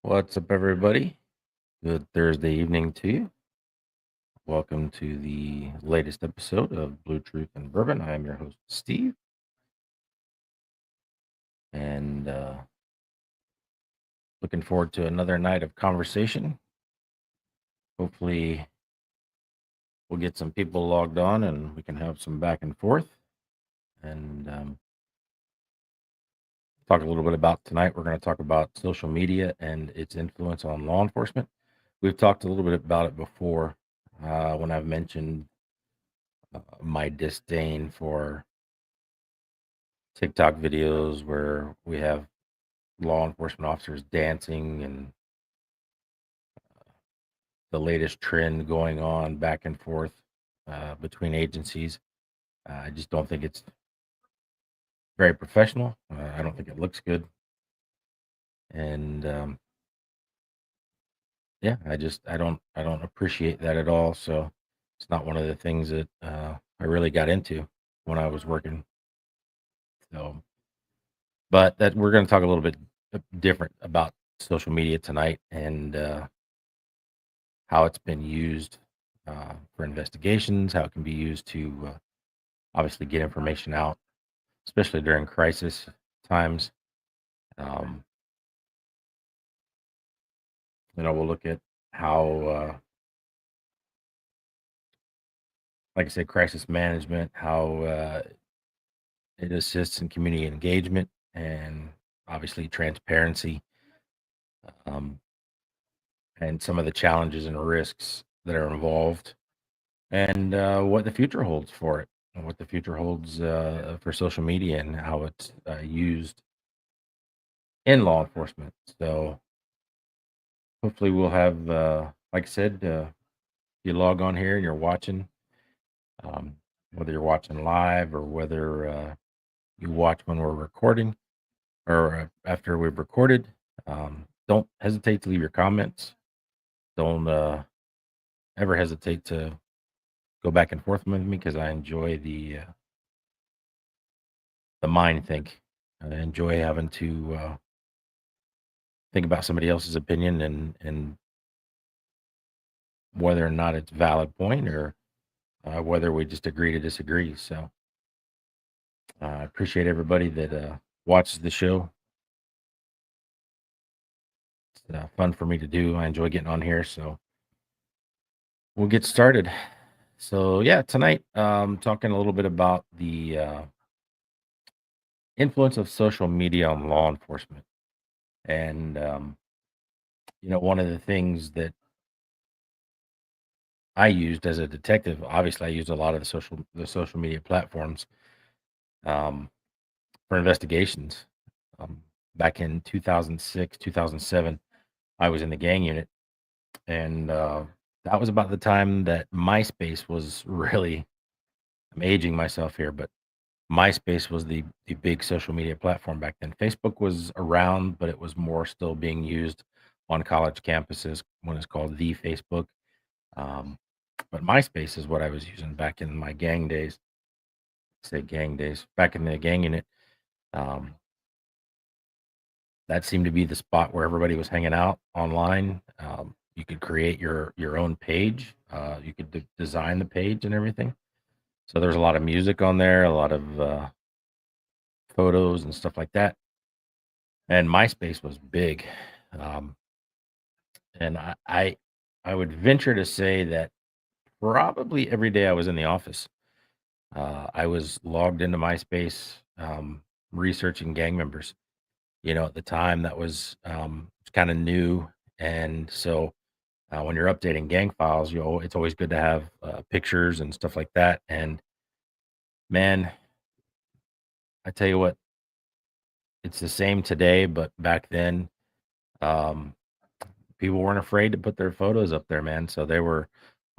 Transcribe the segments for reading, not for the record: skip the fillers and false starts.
What's up, everybody? Good Thursday evening to you. Welcome to the latest episode of Blue Truth and Bourbon. I am your host, Steve, and looking forward to another night of conversation. Hopefully, we'll get some people logged on and we can have some back and forth and talk a little bit about tonight. We're going to talk about social media and its influence on law enforcement. We've talked a little bit about it before when I've mentioned my disdain for TikTok videos where we have law enforcement officers dancing and the latest trend going on back and forth between agencies. I just don't think it's very professional. I don't think it looks good. And yeah, I don't appreciate that at all. So it's not one of the things that I really got into when I was working. So, but that we're going to talk a little bit different about social media tonight and how it's been used for investigations, how it can be used to obviously get information out, especially during crisis times. Um, we'll look at how, like I said, crisis management, how it assists in community engagement and obviously transparency, um, and some of the challenges and risks that are involved, and what the future holds for it, and what the future holds for social media and how it's used in law enforcement. So hopefully we'll have, like I said, you log on here and you're watching, um, whether you're watching live or whether you watch when we're recording or after we've recorded. Don't hesitate to leave your comments. Don't ever hesitate to go back and forth with me because I enjoy the mind think. I enjoy having to think about somebody else's opinion and whether or not it's a valid point or whether we just agree to disagree. So I appreciate everybody that watches the show. It's fun for me to do. I enjoy getting on here. So we'll get started. So yeah, tonight talking a little bit about the influence of social media on law enforcement, and one of the things that I used as a detective, obviously, I used a lot of the social media platforms um, for investigations. Um, Back in 2006, 2007, I was in the gang unit, and that was about the time that MySpace was really. I'm aging myself here, but MySpace was the big social media platform back then. Facebook was around, but it was more still being used on college campuses when it's called the Facebook. Um, but MySpace is what I was using back in my gang days. Say gang days, back in the gang unit. Um, that seemed to be the spot where everybody was hanging out online. You could create your own page. You could design the page and everything. So there's a lot of music on there, a lot of photos and stuff like that. And MySpace was big. Um, and I would venture to say that probably every day I was in the office, I was logged into MySpace, researching gang members. At the time that was kind of new, and so when you're updating gang files, it's always good to have pictures and stuff like that. And man, I tell you what, it's the same today, but back then, um, people weren't afraid to put their photos up there, man. So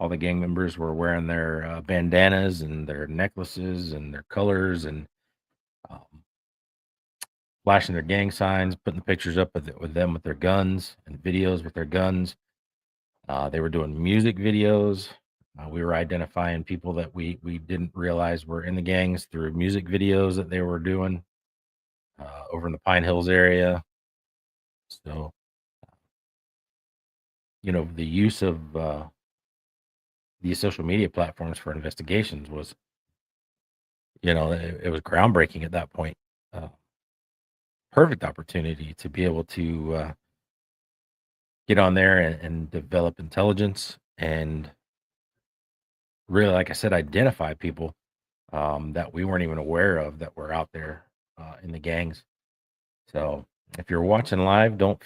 all the gang members were wearing their bandanas and their necklaces and their colors and um, flashing their gang signs, putting the pictures up with them with their guns and videos with their guns. They were doing music videos. We were identifying people that we didn't realize were in the gangs through music videos that they were doing over in the Pine Hills area. So the use of these social media platforms for investigations was, it was groundbreaking at that point. Uh, Perfect opportunity to be able to get on there and develop intelligence and really, like I said, identify people that we weren't even aware of that were out there in the gangs. So if you're watching live, don't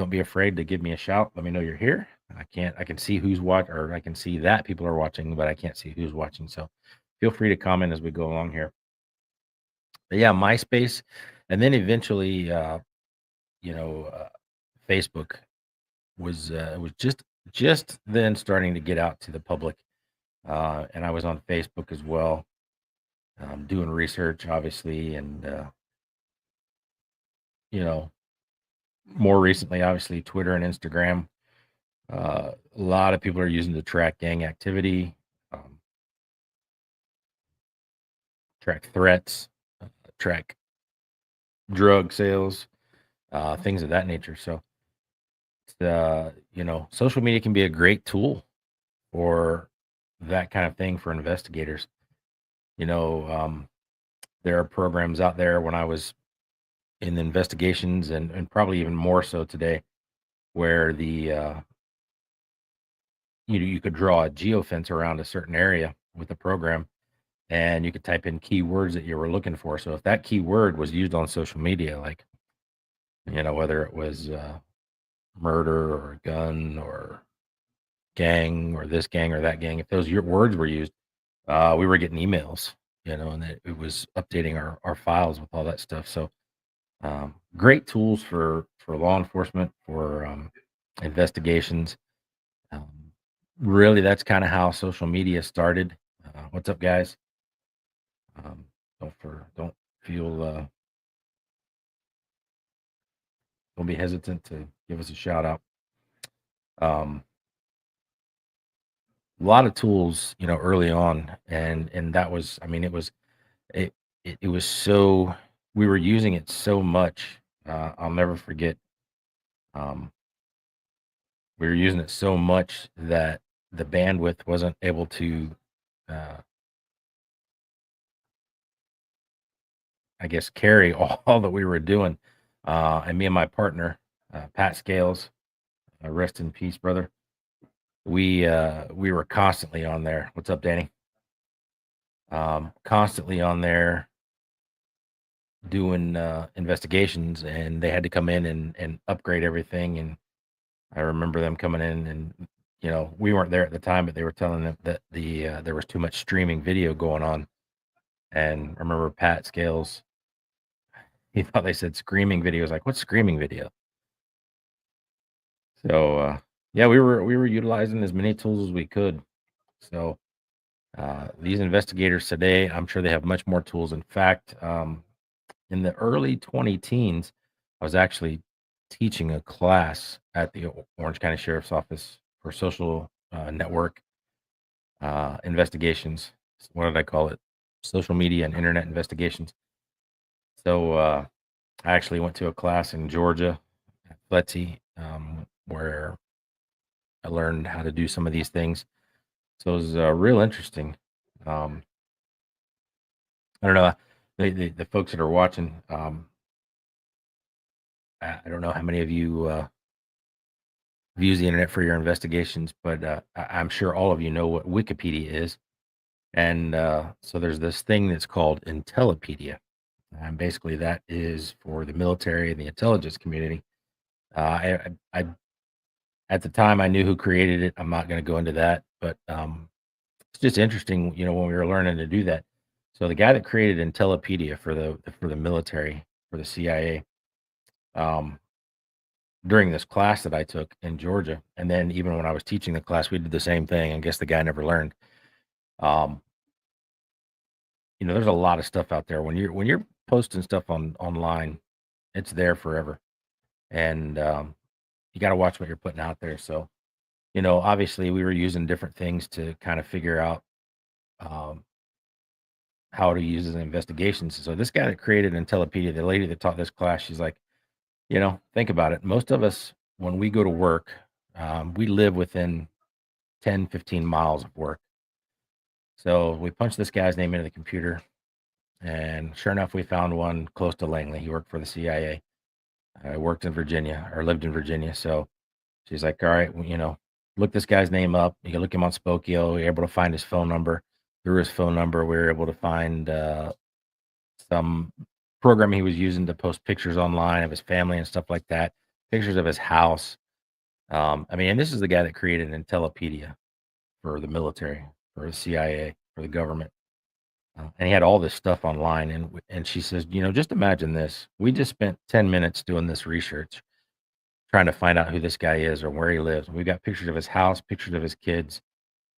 be afraid to give me a shout. Let me know you're here. I can see who's or I can see that people are watching, but I can't see who's watching. So feel free to comment as we go along here. But yeah, MySpace, and then eventually, you know, uh, Facebook was just then starting to get out to the public, and I was on Facebook as well, doing research, obviously, and you know, more recently, obviously, Twitter and Instagram. A lot of people are using to track gang activity, um, track threats, track drug sales, things of that nature. So, social media can be a great tool for that kind of thing for investigators. You know, there are programs out there when I was in investigations, and probably even more so today, where you could draw a geofence around a certain area with the program, and you could type in keywords that you were looking for. So if that keyword was used on social media, like, whether it was murder or gun or gang or this gang or that gang, if those your words were used, we were getting emails, and it was updating our files with all that stuff. So great tools for law enforcement, for investigations. Um, Really, that's kind of how social media started. What's up, guys? Don't feel don't be hesitant to give us a shout out. Um, a lot of tools, early on, and that was, I mean, it it was so we were using it so much. I'll never forget. Um, we were using it so much that the bandwidth wasn't able to, uh, I guess, carry all that we were doing. And me and my partner, Pat Scales, rest in peace, brother. We were constantly on there. What's up, Danny? Constantly on there doing investigations, and they had to come in and upgrade everything. And I remember them coming in, and we weren't there at the time, but they were telling them that there was too much streaming video going on. And I remember Pat Scales, he thought they said screaming video. I was like, what's screaming video? So yeah, we were utilizing as many tools as we could. So these investigators today, I'm sure they have much more tools. In fact, in the early 20 teens, I was actually teaching a class at the Orange County Sheriff's Office for social network investigations. What did I call it? Social media and internet investigations. So I actually went to a class in Georgia at FLETC, where I learned how to do some of these things. So it was real interesting. Um, I don't know. The folks that are watching, I don't know how many of you use the internet for your investigations, but I'm sure all of you know what Wikipedia is. And so there's this thing that's called Intellipedia. And basically, that is for the military and the intelligence community. At the time, I knew who created it. I'm not going to go into that, but it's just interesting, when we were learning to do that. So the guy that created Intellipedia for the military, for the CIA, um, during this class that I took in Georgia, and then even when I was teaching the class, we did the same thing. I guess the guy never learned. Um, there's a lot of stuff out there when you're posting stuff online, it's there forever, and you got to watch what you're putting out there. So, obviously, we were using different things to kind of figure out um, how to use it in investigations. So this guy that created Intellipedia, the lady that taught this class, she's like, think about it. Most of us, when we go to work, We live within 10, 15 miles of work. So we punched this guy's name into the computer, and sure enough, we found one close to Langley. He worked for the CIA. I worked in Virginia or lived in Virginia. So she's like, all right, well, look this guy's name up. You can look him on Spokio. You're able to find his phone number. Through his phone number, we were able to find some program he was using to post pictures online of his family and stuff like that, pictures of his house. I mean, and this is the guy that created Intellipedia for the military, for the CIA, for the government. And he had all this stuff online. And she says, just imagine this. We just spent 10 minutes doing this research, trying to find out who this guy is or where he lives. We've got pictures of his house, pictures of his kids.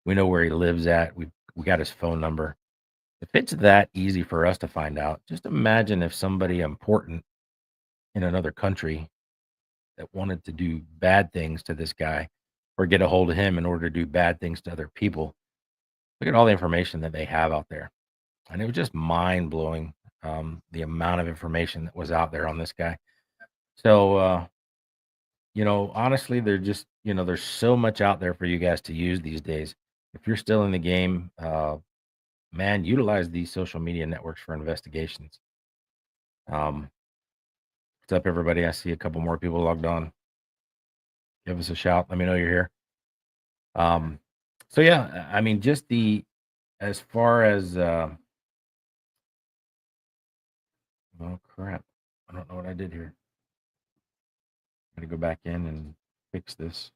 We know where he lives at. We got his phone number. If it's that easy for us to find out, just imagine if somebody important in another country that wanted to do bad things to this guy or get a hold of him in order to do bad things to other people. Look at all the information that they have out there. And it was just mind blowing, the amount of information that was out there on this guy. So, honestly, there's so much out there for you guys to use these days. If you're still in the game, man, utilize these social media networks for investigations. Um, what's up, everybody? I see a couple more people logged on. Give us a shout. Let me know you're here. Um, so yeah, I mean, just as far as, oh crap, I don't know what I did here. I'm gonna go back in and fix this.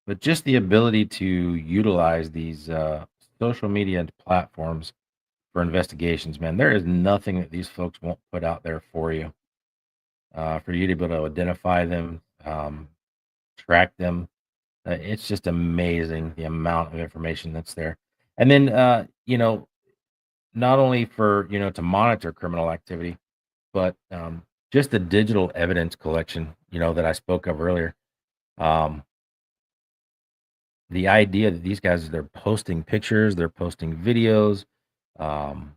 But just the ability to utilize these social media platforms for investigations, man, there is nothing that these folks won't put out there for you to be able to identify them, track them. It's just amazing the amount of information that's there. And then, not only for, to monitor criminal activity, but just the digital evidence collection, that I spoke of earlier. Um, the idea that these guys, they're posting pictures, they're posting videos, um,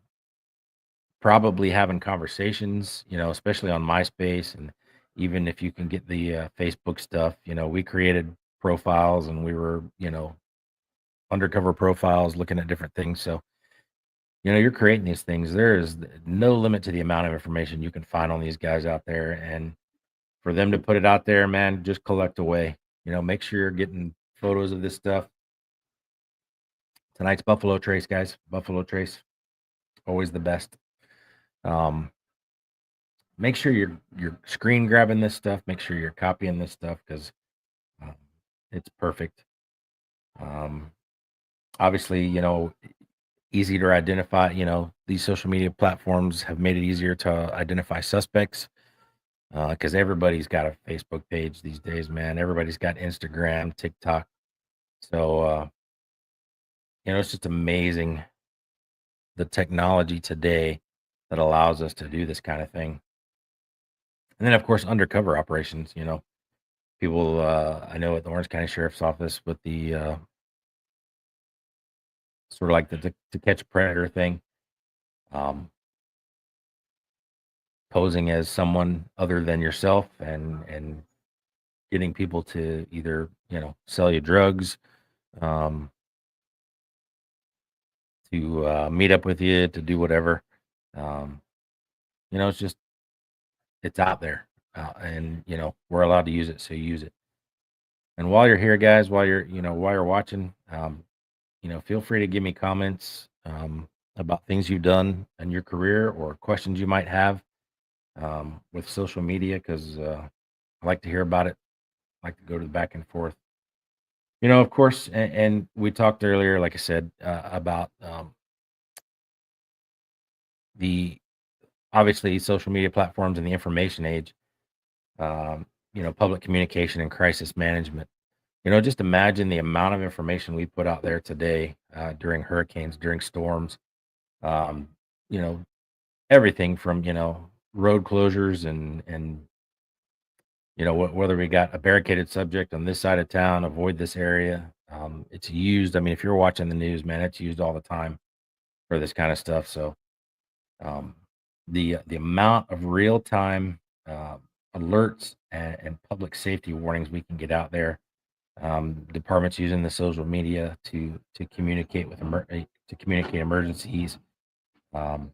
probably having conversations, especially on MySpace. And even if you can get the Facebook stuff, we created profiles and we were, undercover profiles looking at different things. So, you're creating these things. There is no limit to the amount of information you can find on these guys out there. And for them to put it out there, man, just collect away. Make sure you're getting photos of this stuff. Tonight's Buffalo Trace, guys. Buffalo Trace, always the best. Um, Make sure you're screen grabbing this stuff. Make sure you're copying this stuff because um, it's perfect. Um, Obviously, easy to identify. These social media platforms have made it easier to identify suspects because everybody's got a Facebook page these days, man. Everybody's got Instagram, TikTok. So, it's just amazing the technology today that allows us to do this kind of thing. And then, of course, undercover operations. People, I know at the Orange County Sheriff's Office with the sort of like the to catch a predator thing, um, posing as someone other than yourself and getting people to either sell you drugs, um, to meet up with you, to do whatever. Um, it's just it's out there, and we're allowed to use it, so use it. And while you're here, guys, while you're watching, feel free to give me comments about things you've done in your career or questions you might have with social media because I like to hear about it. I like to go to the back and forth. Of course, and we talked earlier, like I said, about the obviously social media platforms and the information age, public communication and crisis management. Just imagine the amount of information we put out there today during hurricanes, during storms, um, you know, everything from, road closures and whether we got a barricaded subject on this side of town, avoid this area. It's used. I mean, if you're watching the news, man, it's used all the time for this kind of stuff. So, um, The amount of real time alerts and public safety warnings we can get out there. Departments using the social media to communicate to communicate emergencies,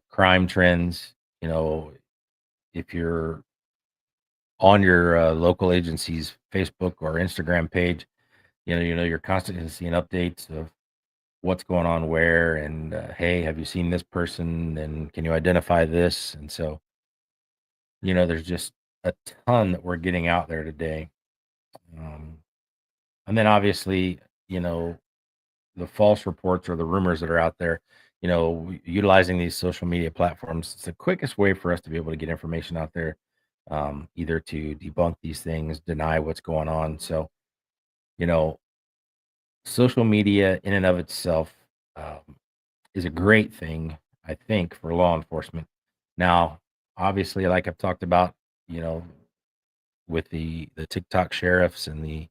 crime trends. You know, if you're on your local agency's Facebook or Instagram page, you're constantly seeing updates of what's going on where, and hey, have you seen this person? And can you identify this? And so, there's just a ton that we're getting out there today. Um, and then obviously, you know, the false reports or the rumors that are out there, utilizing these social media platforms, it's the quickest way for us to be able to get information out there, either to debunk these things, deny what's going on. So, you know, social media in and of itself um, is a great thing, I think, for law enforcement. Now, obviously, like I've talked about, you know, with the TikTok sheriffs and the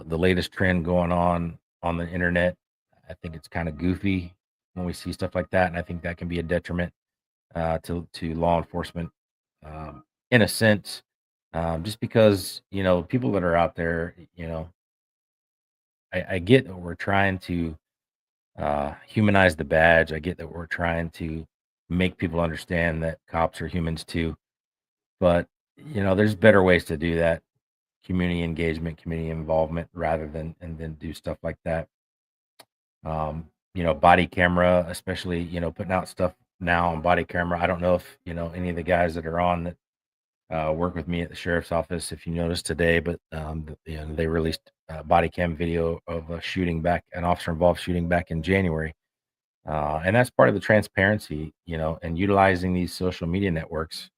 latest trend going on the internet, I think it's kind of goofy when we see stuff like that, and I think that can be a detriment to law enforcement, in a sense, just because people that are out there, I get that we're trying to humanize the badge. I get that we're trying to make people understand that cops are humans too, but there's better ways to do that. Community engagement, community involvement, rather than do stuff like that. Body camera, especially, putting out stuff now on body camera. I don't know if, any of the guys that are on that work with me at the sheriff's office, if you noticed today, but they released a body cam video of a shooting back, an officer involved shooting back in January. And that's part of the transparency, and utilizing these social media networks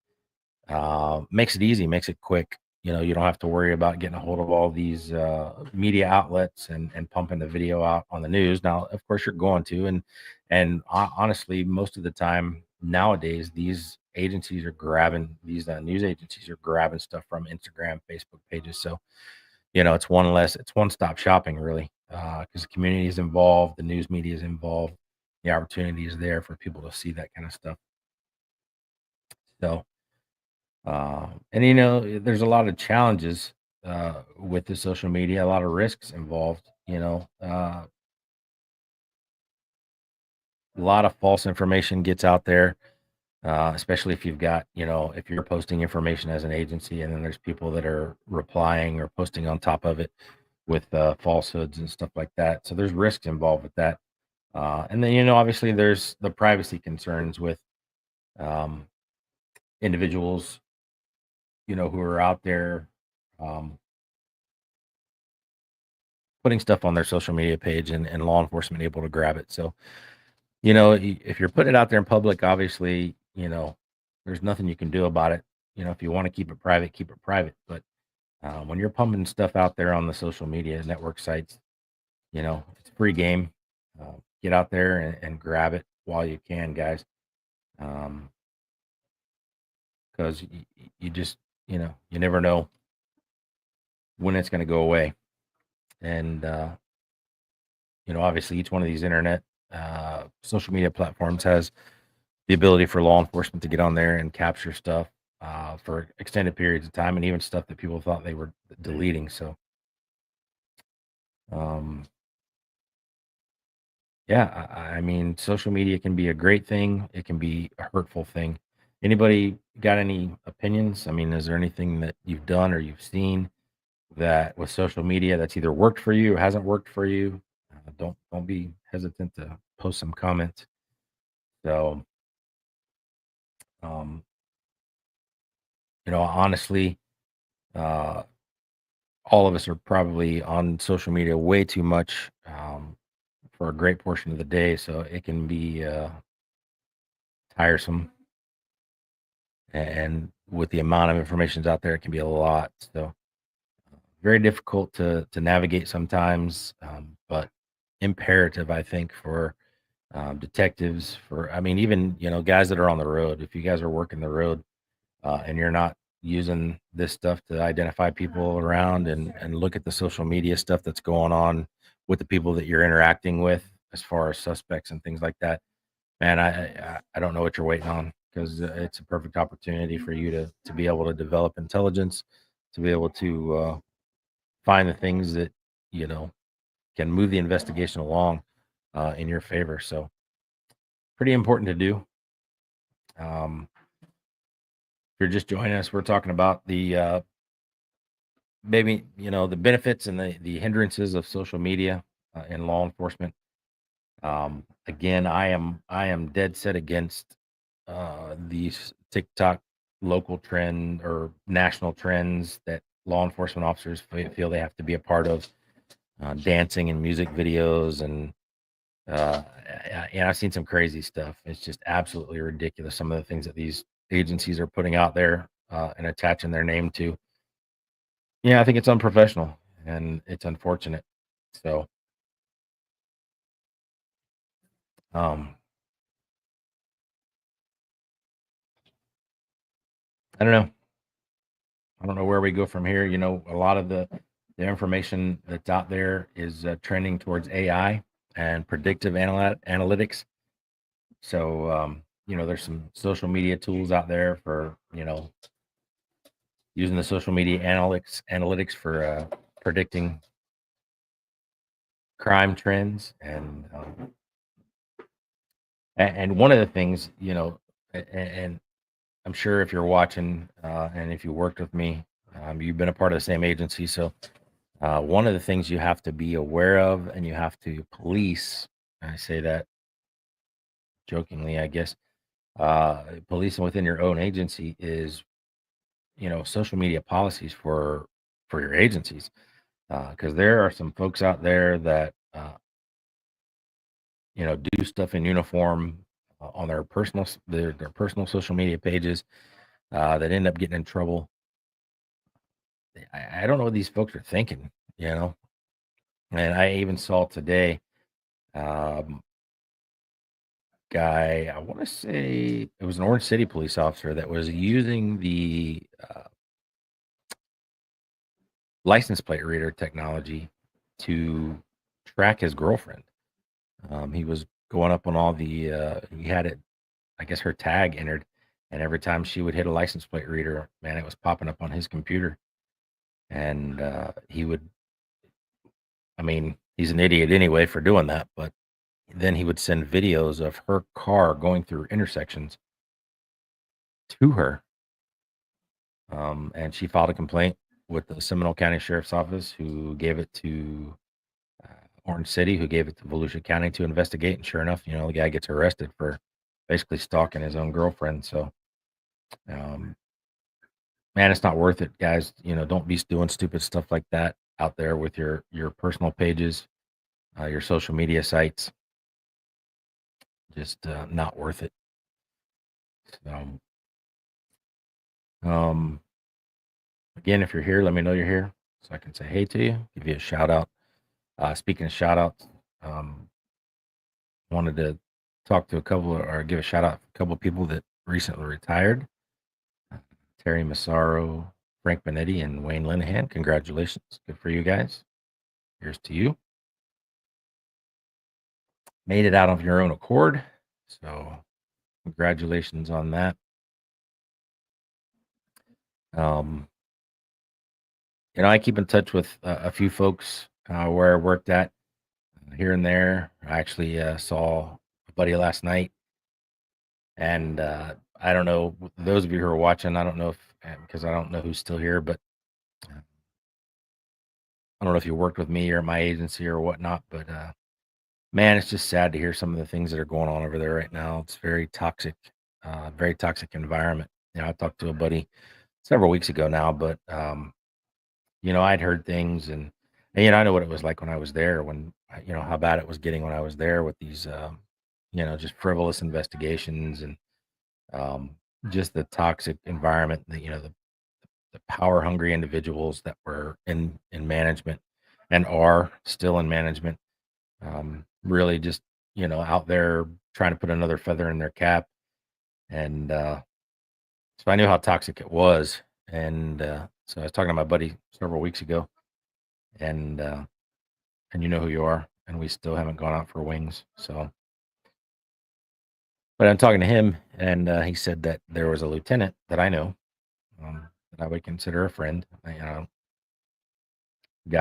makes it easy, makes it quick. You don't have to worry about getting a hold of all these media outlets and pumping the video out on the news. Now, of course, you're going to, and honestly, most of the time nowadays, these news agencies are grabbing stuff from Instagram, Facebook pages. So it's one stop shopping really, because the community is involved, the news media is involved, the opportunity is there for people to see that kind of stuff. So. And there's a lot of challenges with the social media, a lot of risks involved. A lot of false information gets out there, especially if if you're posting information as an agency, and then there's people that are replying or posting on top of it with falsehoods and stuff like that. So there's risks involved with that. And then obviously there's the privacy concerns with um, individuals, who are out there. Um, Putting stuff on their social media page, and law enforcement able to grab it. So, if you're putting it out there in public, obviously, there's nothing you can do about it. If you want to keep it private, keep it private. But when you're pumping stuff out there on the social media network sites, it's free game. Get out there and grab it while you can, guys. Because you just, you never know when it's going to go away. And, obviously each one of these internet social media platforms has the ability for law enforcement to get on there and capture stuff for extended periods of time, and even stuff that people thought they were deleting. So, um, yeah, I mean, social media can be a great thing. It can be a hurtful thing. Anybody got any opinions? I mean, is there anything that you've done or you've seen that with social media that's either worked for you or hasn't worked for you? Don't be hesitant to post some comments. So, um, honestly, uh, all of us are probably on social media way too much, for a great portion of the day, so it can be tiresome. And with the amount of information out there, it can be a lot. So very difficult to navigate sometimes, but imperative, I think, for detectives. For I mean, even guys that are on the road. If you guys are working the road, and you're not using this stuff to identify people around, and look at the social media stuff that's going on with the people that you're interacting with as far as suspects and things like that, man, I don't know what you're waiting on. because it's a perfect opportunity for you to be able to develop intelligence, to be able to find the things that you know can move the investigation along in your favor. So pretty important to do. If you're just joining us, we're talking about the maybe the benefits and the hindrances of social media in law enforcement. Again, I am dead set against these TikTok local trend or national trends that law enforcement officers feel they have to be a part of, dancing and music videos, and I've seen some crazy stuff. It's just absolutely ridiculous. Some of the things that these agencies are putting out there and attaching their name to. Yeah, I think it's unprofessional and it's unfortunate. So, um, I don't know. I don't know where we go from here. A lot of the information that's out there is trending towards AI and predictive analytics. So, there's some social media tools out there for using the social media analytics for predicting crime trends, and one of the things, and I'm sure if you're watching and if you worked with me, you've been a part of the same agency. So one of the things you have to be aware of and you have to police, I say that jokingly, I guess, policing within your own agency is, social media policies for your agencies. Because there are some folks out there that, do stuff in uniform on their personal social media pages that end up getting in trouble. I don't know what these folks are thinking, you know. And I even saw today, um, guy. I want to say it was an Orange City police officer that was using the license plate reader technology to track his girlfriend. He was going up on all the. He had it, I guess, her tag entered, and every time she would hit a license plate reader, man, it was popping up on his computer, and he would. I mean, he's an idiot anyway for doing that, but then he would send videos of her car going through intersections to her. And she filed a complaint with the Seminole County Sheriff's Office, who gave it to uh, Orange City, who gave it to Volusia County to investigate. And sure enough, the guy gets arrested for basically stalking his own girlfriend. So, um, man, it's not worth it, guys. Don't be doing stupid stuff like that out there with your personal pages, your social media sites. Just not worth it. So, um, again, if you're here, let me know you're here so I can say hey to you, give you a shout out. Speaking of shout outs, um, wanted to talk to a couple or give a shout out to a couple of people that recently retired. Terry Massaro, Frank Benetti, and Wayne Linehan. Congratulations. Good for you guys. Here's to you. Made it out of your own accord. So congratulations on that. Um, I keep in touch with a few folks where I worked at here and there. I actually saw a buddy last night, and I don't know those of you who are watching. I don't know if because I don't know who's still here, but I don't know if you worked with me or my agency or whatnot. But man, it's just sad to hear some of the things that are going on over there right now. It's very toxic environment. I talked to a buddy several weeks ago now, but I'd heard things, and I know what it was like when I was there, when how bad it was getting when I was there with these just frivolous investigations, and um, just the toxic environment, the power hungry individuals that were in management and are still in management, really just out there trying to put another feather in their cap. And so I knew how toxic it was. And so I was talking to my buddy several weeks ago, and and you know who you are, and we still haven't gone out for wings. So But I'm talking to him, and he said that there was a lieutenant that I know, that I would consider a friend, guy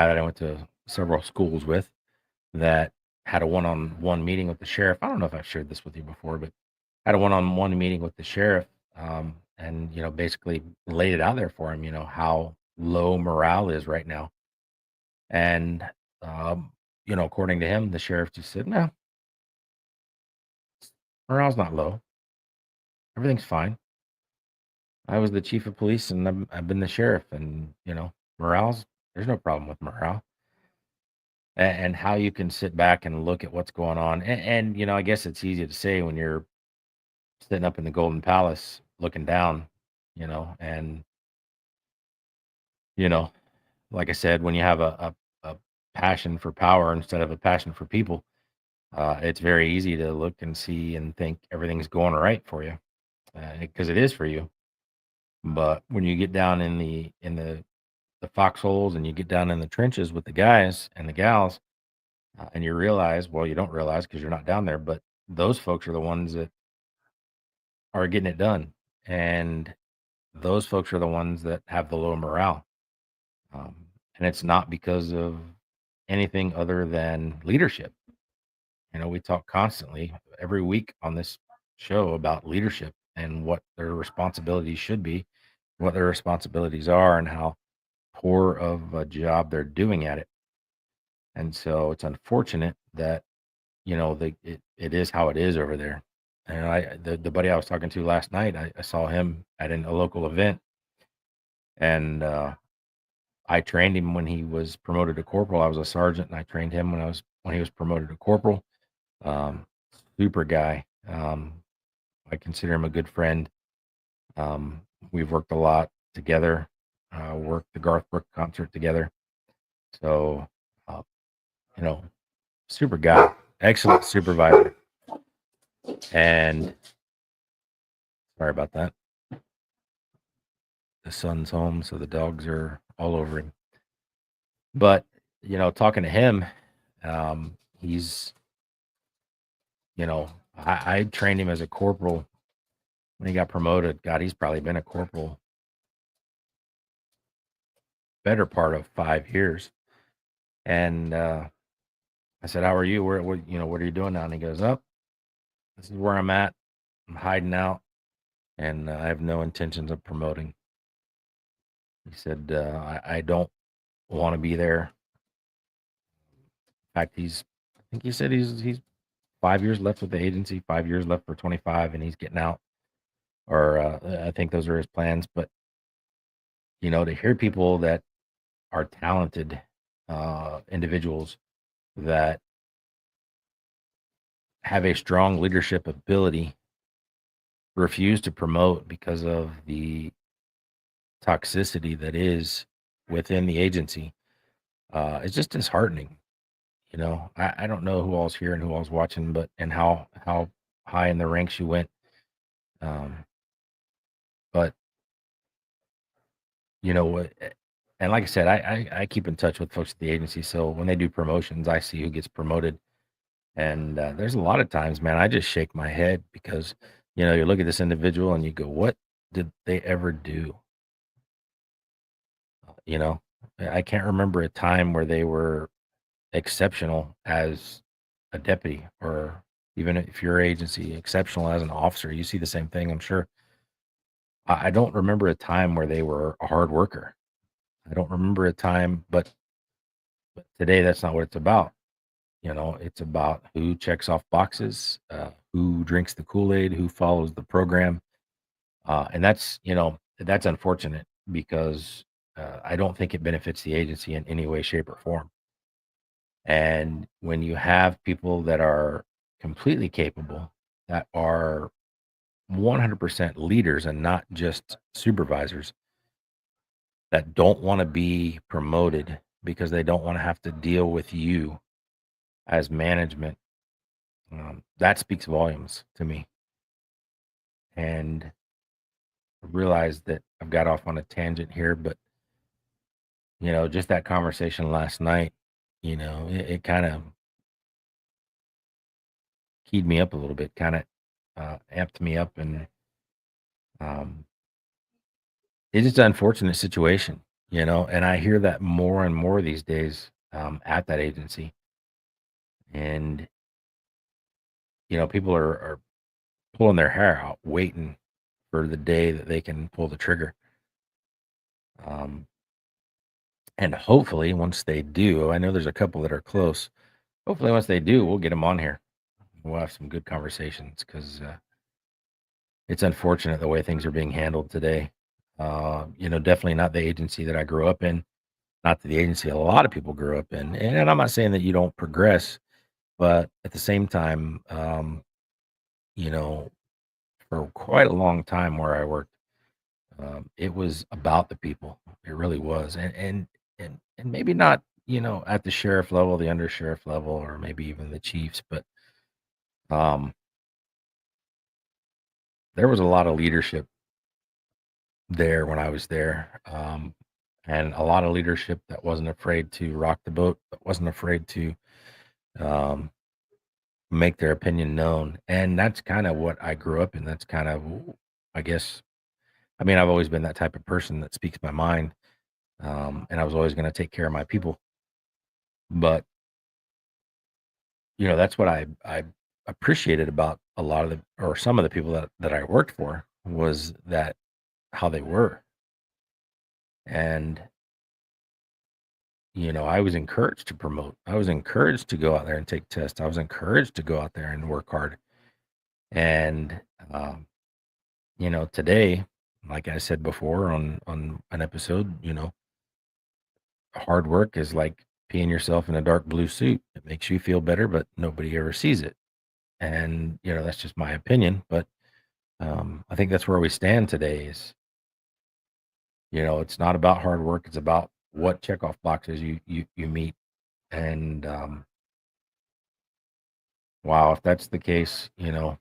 that I went to several schools with, that had a one-on-one meeting with the sheriff. I don't know if I've shared this with you before, but had a one-on-one meeting with the sheriff, and basically laid it out there for him. How low morale is right now, and according to him, the sheriff just said, "No, morale's not low. Everything's fine. I was the chief of police, and I've been the sheriff, and morale's there's no problem with morale." And how you can sit back and look at what's going on, and I guess it's easy to say when you're sitting up in the Golden Palace looking down, and you know, like I said, when you have a passion for power instead of a passion for people, it's very easy to look and see and think everything's going right for you, because it is for you. But when you get down in the foxholes, and you get down in the trenches with the guys and the gals, and you realize, well, you don't realize because you're not down there, but those folks are the ones that are getting it done, and those folks are the ones that have the low morale. Um, and it's not because of anything other than leadership. We talk constantly every week on this show about leadership and what their responsibilities should be, what their responsibilities are, and how poor of a job they're doing at it. And so it's unfortunate that it is how it is over there. And the buddy I was talking to last night, I saw him at a local event, and I trained him when he was promoted to corporal. I was a sergeant, and I trained him when he was promoted to corporal. Um, Super guy. I consider him a good friend. We've worked a lot together. Worked the Garth Brooks concert together. So, uh, you know, super guy, excellent supervisor. And sorry about that. The son's home, so the dogs are all over him. But talking to him, he's I trained him as a corporal when he got promoted. God, he's probably been a corporal better part of 5 years. And I said, "How are you? What are you doing now?" And he goes, "Up. This is where I'm at. I'm hiding out, and I have no intentions of promoting." He said, "I don't want to be there." In fact, I think he said he's 5 years left with the agency, 5 years left for 25, and he's getting out. Or I think those are his plans. But to hear people that are talented individuals that have a strong leadership ability refuse to promote because of the toxicity that is within the agency, it's just disheartening. I don't know who all's here and who all's watching, but and how high in the ranks you went. Um, but what? And like I said, I keep in touch with folks at the agency, so when they do promotions, I see who gets promoted. And there's a lot of times, man, I just shake my head because you look at this individual and you go, "What did they ever do?" You know, I can't remember a time where they were exceptional as a deputy, or even if your agency exceptional as an officer. You see the same thing, I'm sure. I don't remember a time where they were a hard worker. I don't remember a time, but today that's not what it's about. It's about who checks off boxes, who drinks the Kool-Aid, who follows the program. And that's unfortunate because I don't think it benefits the agency in any way, shape, or form. And when you have people that are completely capable, that are 100% leaders and not just supervisors, that don't want to be promoted because they don't want to have to deal with you as management, that speaks volumes to me. And I realize that I've got off on a tangent here, but just that conversation last night, it kind of keyed me up a little bit, kind of amped me up, and um, it's just an unfortunate situation, And I hear that more and more these days at that agency, and people are pulling their hair out, waiting for the day that they can pull the trigger. Um, and hopefully, once they do, I know there's a couple that are close. Hopefully, once they do, we'll get them on here. We'll have some good conversations because it's unfortunate the way things are being handled today. Definitely not the agency that I grew up in, not the agency a lot of people grew up in. And I'm not saying that you don't progress, but at the same time, you know, for quite a long time where I worked, it was about the people. It really was, and maybe not, at the sheriff level, the undersheriff level, or maybe even the chiefs, but um, there was a lot of leadership there when I was there, and a lot of leadership that wasn't afraid to rock the boat, that wasn't afraid to um, make their opinion known, and that's kind of what I grew up in. That's kind of, I guess, I mean, I've always been that type of person that speaks my mind, and I was always going to take care of my people. But that's what I appreciated about a lot of the or some of the people that I worked for was that how they were, and I was encouraged to promote. I was encouraged to go out there and take tests. I was encouraged to go out there and work hard. And um, today, like I said before on an episode, hard work is like peeing yourself in a dark blue suit. It makes you feel better, but nobody ever sees it. And that's just my opinion. But I think that's where we stand today. Is it's not about hard work. It's about what checkoff boxes you meet. And wow, if that's the case, I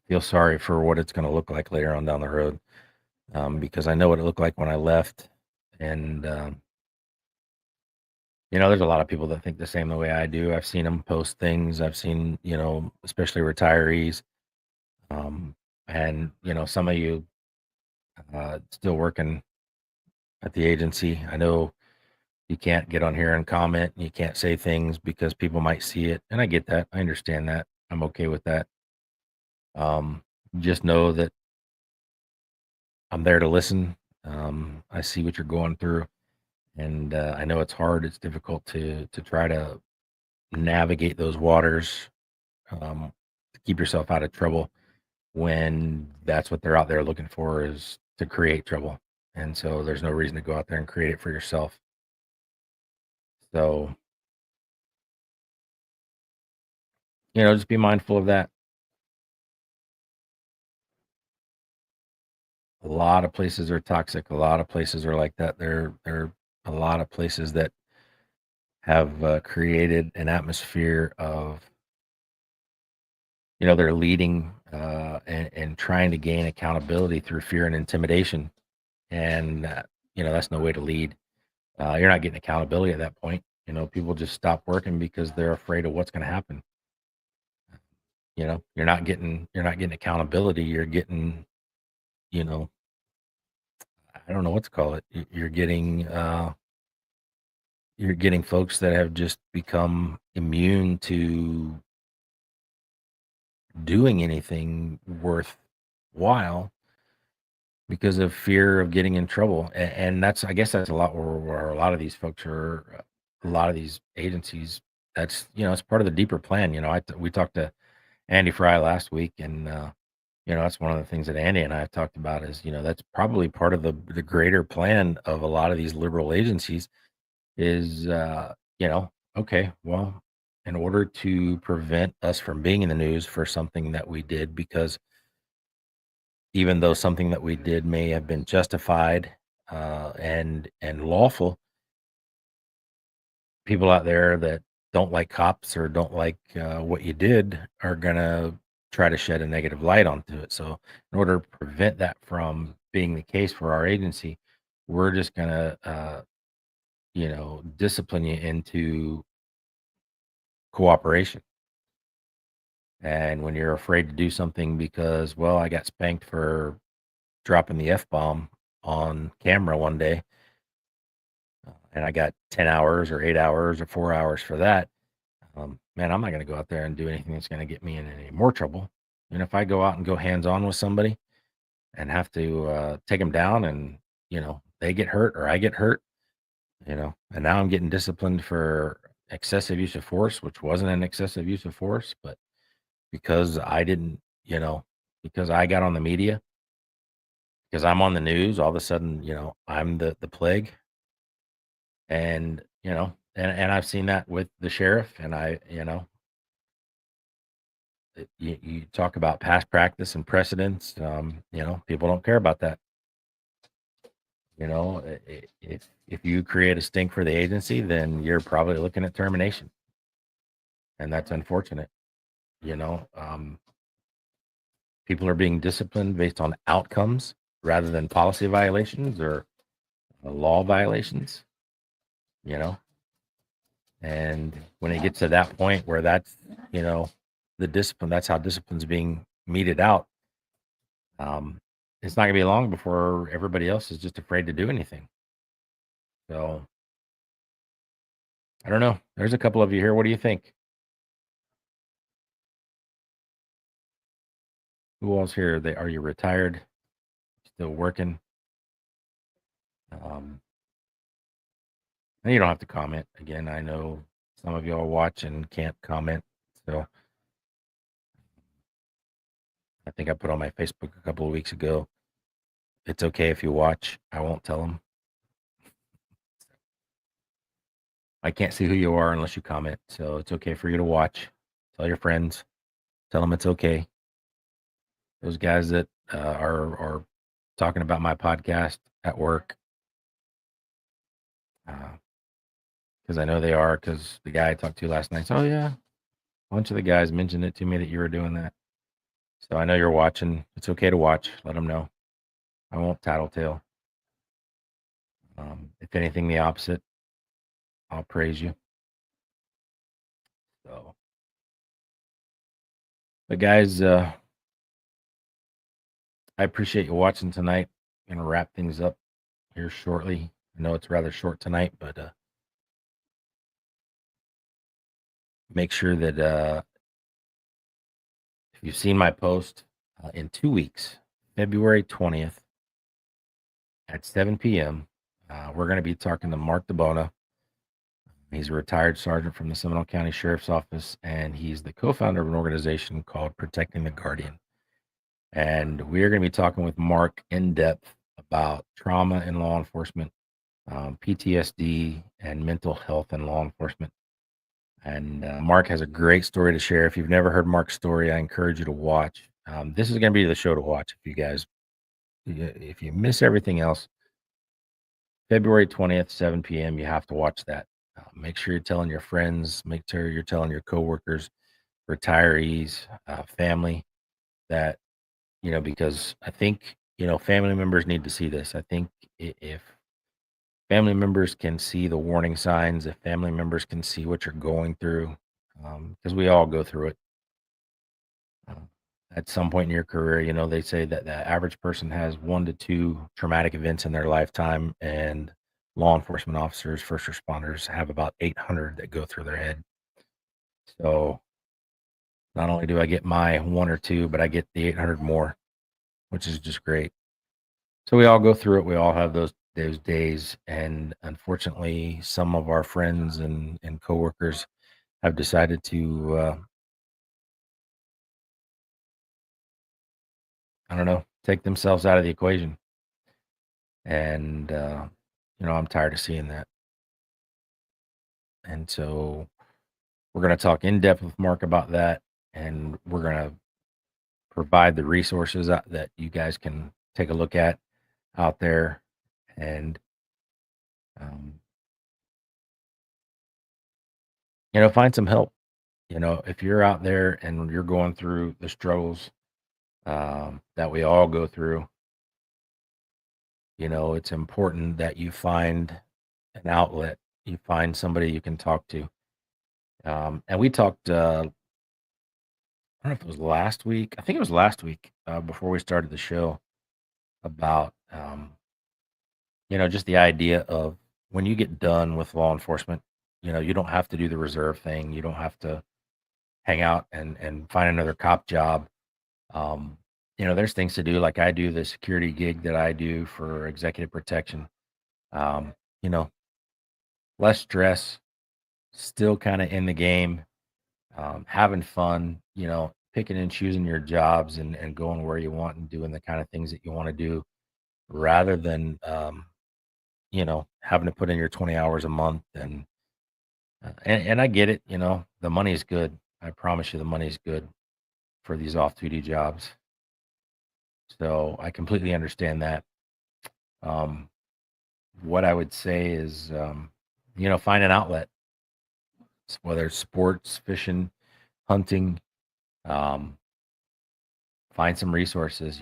feel sorry for what it's going to look like later on down the road, because I know what it looked like when I left. And there's a lot of people that think the same the way I do. I've seen them post things. I've seen, especially retirees, um, and some of you still working at the agency. I know you can't get on here and comment. You can't say things because people might see it, and I get that. I understand that. I'm okay with that. Um, just know that I'm there to listen. I see what you're going through, and I know it's hard. It's difficult to try to navigate those waters, to keep yourself out of trouble when that's what they're out there looking for is to create trouble. And so there's no reason to go out there and create it for yourself. So just be mindful of that. A lot of places are toxic. A lot of places are like that. There are a lot of places that have created an atmosphere of they're leading and trying to gain accountability through fear and intimidation, and that's no way to lead. You're not getting accountability at that point. People just stop working because they're afraid of what's going to happen. You're not getting accountability. You're getting you know I don't know what to call it. You're getting folks that have just become immune to doing anything worthwhile because of fear of getting in trouble. And that's, I guess, that's a lot where a lot of these folks are, a lot of these agencies. That's it's part of the deeper plan. We talked to Andy Fry last week, and that's one of the things that Andy and I have talked about is that's probably part of the greater plan of a lot of these liberal agencies is okay, well, in order to prevent us from being in the news for something that we did, because even though something that we did may have been justified and lawful, people out there that don't like cops or don't like what you did are gonna try to shed a negative light onto it. So, in order to prevent that from being the case for our agency, we're just gonna discipline you into cooperation. And when you're afraid to do something because, well, I got spanked for dropping the F bomb on camera one day, and I got 10 hours or 8 hours or 4 hours for that, man, I'm not going to go out there and do anything that's going to get me in any more trouble. And if I go out and go hands on with somebody and have to take them down and, they get hurt or I get hurt, and now I'm getting disciplined for excessive use of force, which wasn't an excessive use of force, but because I didn't, because I got on the media, because I'm on the news, all of a sudden, I'm the plague. And, and I've seen that with the sheriff. And you talk about past practice and precedents. People don't care about that. If you create a stink for the agency, then you're probably looking at termination. And that's unfortunate. You know, um, People are being disciplined based on outcomes rather than policy violations or law violations, you know. And when it gets to that point where that's, you know, the discipline, that's how discipline's being meted out. Um, it's not gonna be long before everybody else is just afraid to do anything. So I don't know. There's a couple of you here. What do you think? Who else here? Are you retired? Still working? Um, and you don't have to comment. Again, I know some of y'all watch and can't comment. So I think I put on my Facebook a couple of weeks ago. It's okay if you watch. I won't tell them. I can't see who you are unless you comment. So it's okay for you to watch. Tell your friends. Tell them it's okay. Those guys that are talking about my podcast at work, because I know they are. Because the guy I talked to last night said, "Oh yeah, a bunch of the guys mentioned it to me that you were doing that." So I know you're watching. It's okay to watch. Let them know. I won't tattletale. If anything, the opposite, I'll praise you. So, but guys, I appreciate you watching tonight. Gonna wrap things up here shortly. I know it's rather short tonight, but make sure that if you've seen my post in 2 weeks, February 20th at 7 p.m., we're going to be talking to Mark DeBona. He's a retired sergeant from the Seminole County Sheriff's Office, and he's the co-founder of an organization called Protecting the Guardian. And we are going to be talking with Mark in depth about trauma in law enforcement, PTSD, and mental health in law enforcement. And Mark has a great story to share. If you've never heard Mark's story, I encourage you to watch. This is going to be the show to watch if you miss everything else. February 20th, 7 p.m., you have to watch that. Make sure you're telling your friends, make sure you're telling your coworkers, retirees, family that, because I think, family members need to see this. I think if family members can see the warning signs, if family members can see what you're going through, because we all go through it. At some point in your career, they say that the average person has 1 to 2 traumatic events in their lifetime, and law enforcement officers, first responders have about 800 that go through their head. So not only do I get my 1 or 2, but I get the 800 more, which is just great. So we all go through it. We all have those days, and unfortunately, some of our friends and coworkers have decided to, I don't know, take themselves out of the equation. And I'm tired of seeing that. And so we're going to talk in depth with Mark about that, and we're going to provide the resources that you guys can take a look at out there, and um, find some help. If you're out there and you're going through the struggles that we all go through, it's important that you find an outlet, you find somebody you can talk to. And we talked I don't know if it was last week. I think it was last week before we started the show about just the idea of when you get done with law enforcement, you don't have to do the reserve thing. You don't have to hang out and find another cop job. Um, there's things to do, like I do the security gig that I do for executive protection. Um, you know, less stress, still kind of in the game, having fun, picking and choosing your jobs and going where you want and doing the kind of things that you want to do rather than, having to put in your 20 hours a month. And I get it, the money is good. I promise you the money is good for these off duty jobs. So I completely understand that. Um, what I would say is, find an outlet, whether it's sports, fishing, hunting, um, find some resources.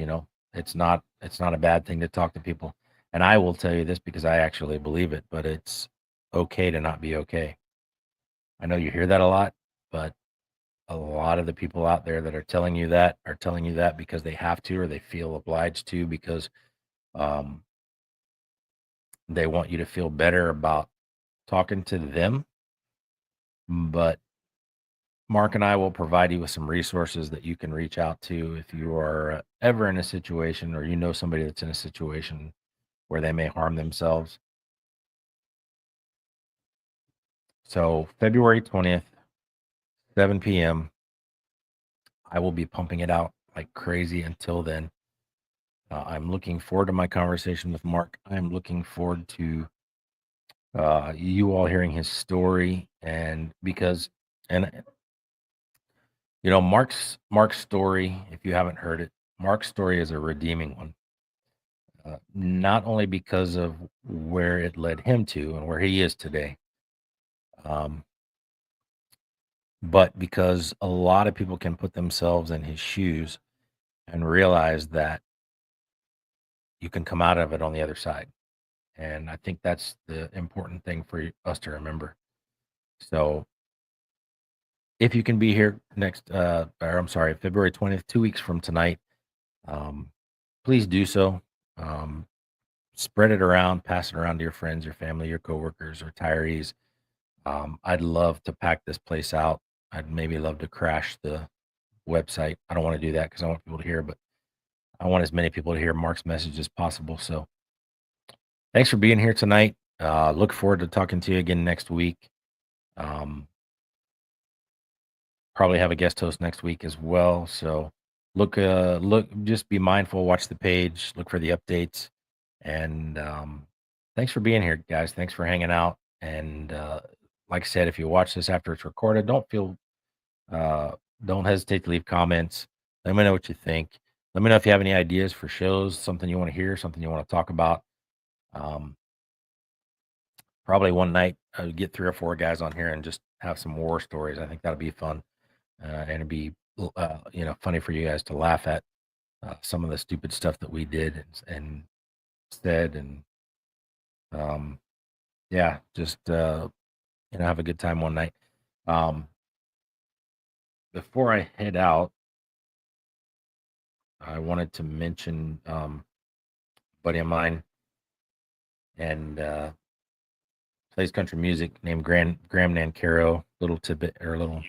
It's not a bad thing to talk to people. And I will tell you this because I actually believe it, but it's okay to not be okay. I know you hear that a lot, but a lot of the people out there that are telling you that are telling you that because they have to or they feel obliged to because um, they want you to feel better about talking to them. But Mark and I will provide you with some resources that you can reach out to if you are ever in a situation or somebody that's in a situation where they may harm themselves. So, February 20th, 7 p.m., I will be pumping it out like crazy until then. I'm looking forward to my conversation with Mark. I'm looking forward to you all hearing his story, and because and Mark's story, if you haven't heard it, Mark's story is a redeeming one. Not only because of where it led him to and where he is today, um, but because a lot of people can put themselves in his shoes and realize that you can come out of it on the other side. And I think that's the important thing for us to remember. So if you can be here or I'm sorry, February 20th, 2 weeks from tonight, um, please do so. Um, Spread it around, pass it around to your friends, your family, your coworkers, retirees. I'd love to pack this place out. I'd maybe love to crash the website. I don't want to do that because I want people to hear, but I want as many people to hear Mark's message as possible. So thanks for being here tonight. Look forward to talking to you again next week. Um, Probably have a guest host next week as well. So just be mindful, watch the page, look for the updates. And thanks for being here, guys. Thanks for hanging out. And like I said, if you watch this after it's recorded, uh, don't hesitate to leave comments. Let me know what you think. Let me know if you have any ideas for shows, something you want to hear, something you want to talk about. Um, Probably one night I'll get 3 or 4 guys on here and just have some war stories. I think that'll be fun, and it'd be funny for you guys to laugh at some of the stupid stuff that we did and said, and um, yeah, just have a good time one night. Um, Before I head out, I wanted to mention a buddy of mine and plays country music named Graham Nancaro. Little tidbit or little.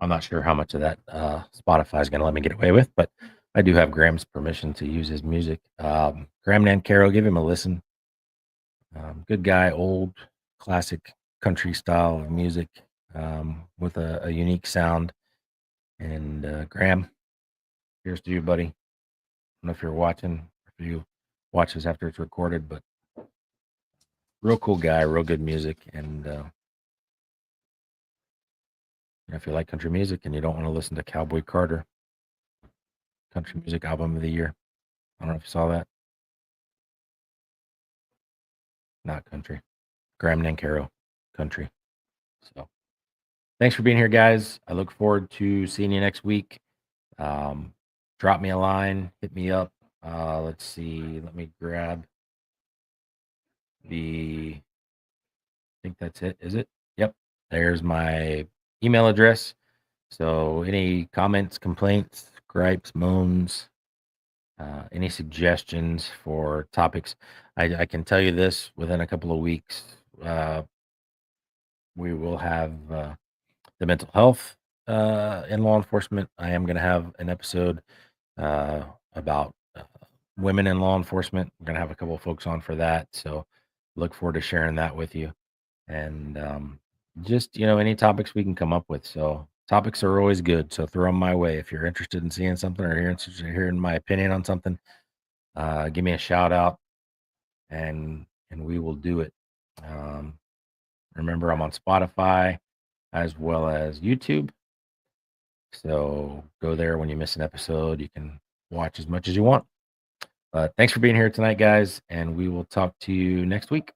I'm not sure how much of that Spotify is going to let me get away with, but I do have Graham's permission to use his music. Graham Nancaro, give him a listen. Good guy, old classic country style of music with a unique sound. And Graham, here's to you, buddy. I don't know if you're watching, if you watch this after it's recorded, but real cool guy, real good music. And if you like country music and you don't want to listen to Cowboy Carter, country music album of the year. I don't know if you saw that. Not country. Graham Nancaro, country. So thanks for being here, guys. I look forward to seeing you next week. Um, Drop me a line, hit me up. Let's see. Let me grab I think that's it. Is it? Yep. There's my email address. So any comments, complaints, gripes, moans, any suggestions for topics, I can tell you this: within a couple of weeks, uh, we will have the mental health in law enforcement. I am going to have an episode about women in law enforcement. I'm going to have a couple of folks on for that. So look forward to sharing that with you. And just, any topics we can come up with. So topics are always good. So throw them my way. If you're interested in seeing something or you're interested in hearing my opinion on something, give me a shout out and we will do it. Um, Remember, I'm on Spotify as well as YouTube. So go there when you miss an episode. You can watch as much as you want. Thanks for being here tonight, guys, and we will talk to you next week.